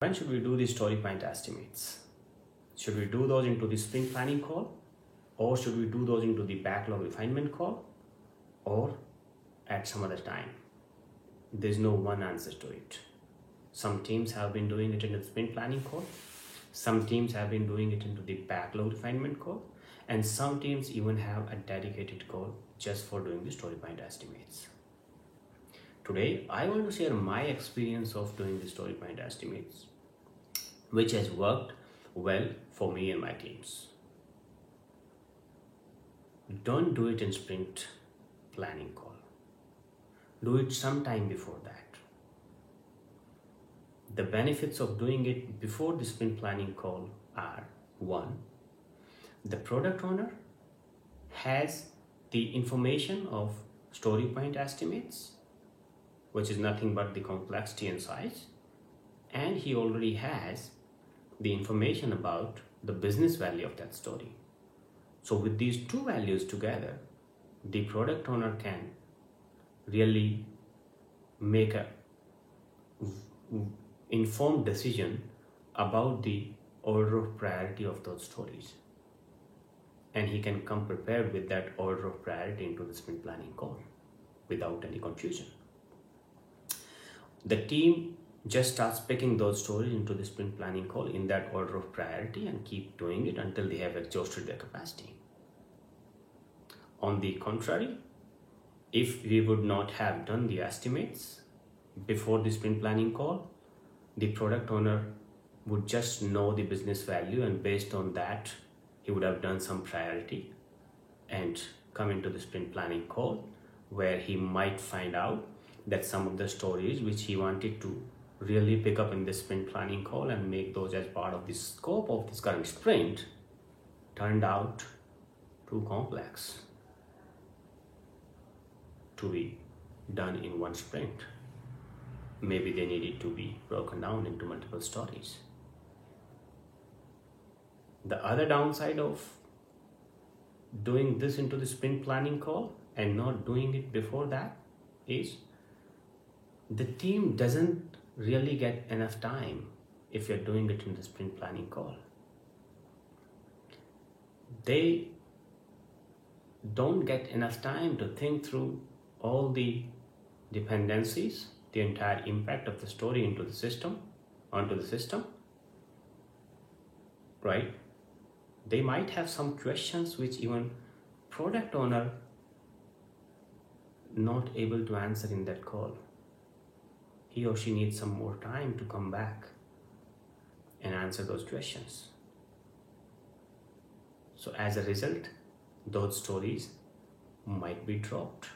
When should we do the story point estimates? Should we do those into the sprint planning call, or should we do those into the backlog refinement call, or at some other time? There's no one answer to it. Some teams have been doing it in the sprint planning call. Some teams have been doing it into the backlog refinement call. And some teams even have a dedicated call just for doing the story point estimates. Today, I want to share my experience of doing the story point estimates, which has worked well for me and my teams. Don't do it in sprint planning call. Do it sometime before that. The benefits of doing it before the sprint planning call are: 1, the product owner has the information of story point estimates, which is nothing but the complexity and size, and he already has the information about the business value of that story. So with these two values together, the product owner can really make a informed decision about the order of priority of those stories, and he can come prepared with that order of priority into the sprint planning call without any confusion. The team just starts picking those stories into the sprint planning call in that order of priority and keep doing it until they have exhausted their capacity. On the contrary, if we would not have done the estimates before the sprint planning call, the product owner would just know the business value, and based on that, he would have done some priority and come into the sprint planning call, where he might find out that some of the stories which he wanted to really pick up in the sprint planning call and make those as part of the scope of this current sprint turned out too complex to be done in one sprint. Maybe they needed to be broken down into multiple stories. The other downside of doing this into the sprint planning call and not doing it before that is the team doesn't really get enough time if you're doing it in the sprint planning call. They don't get enough time to think through all the dependencies, the entire impact of the story onto the system, right? They might have some questions which even product owner not able to answer in that call. He or she needs some more time to come back and answer those questions. So as a result, those stories might be dropped,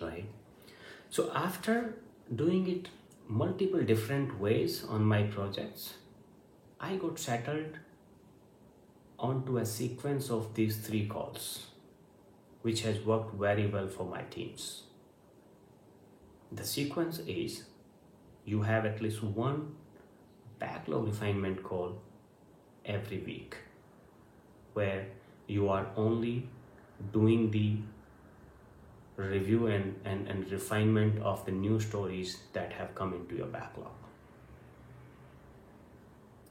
right? So after doing it multiple different ways on my projects, I got settled onto a sequence of these 3 calls, which has worked very well for my teams. The sequence is: you have at least one backlog refinement call every week, where you are only doing the review and refinement of the new stories that have come into your backlog,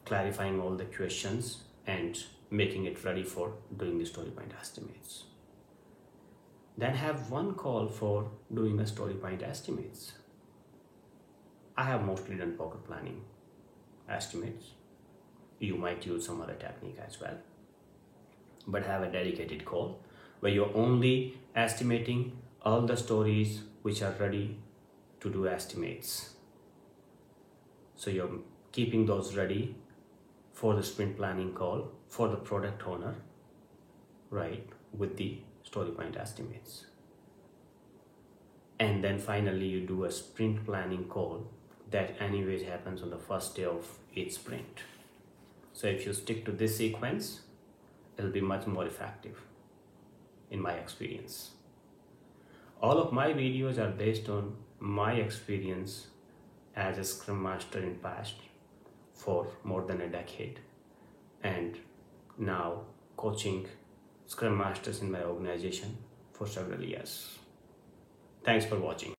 clarifying all the questions and making it ready for doing the story point estimates. Then have one call for doing a story point estimates. I have mostly done pocket planning estimates. You might use some other technique as well, but have a dedicated call where you're only estimating all the stories which are ready to do estimates. So you're keeping those ready for the sprint planning call for the product owner, right, with the story point estimates. And then finally you do a sprint planning call that anyways happens on the first day of each sprint. So if you stick to this sequence, it'll be much more effective in my experience. All of my videos are based on my experience as a Scrum Master in past for more than a decade, and now coaching Scrum Masters in my organization for several years. Thanks for watching.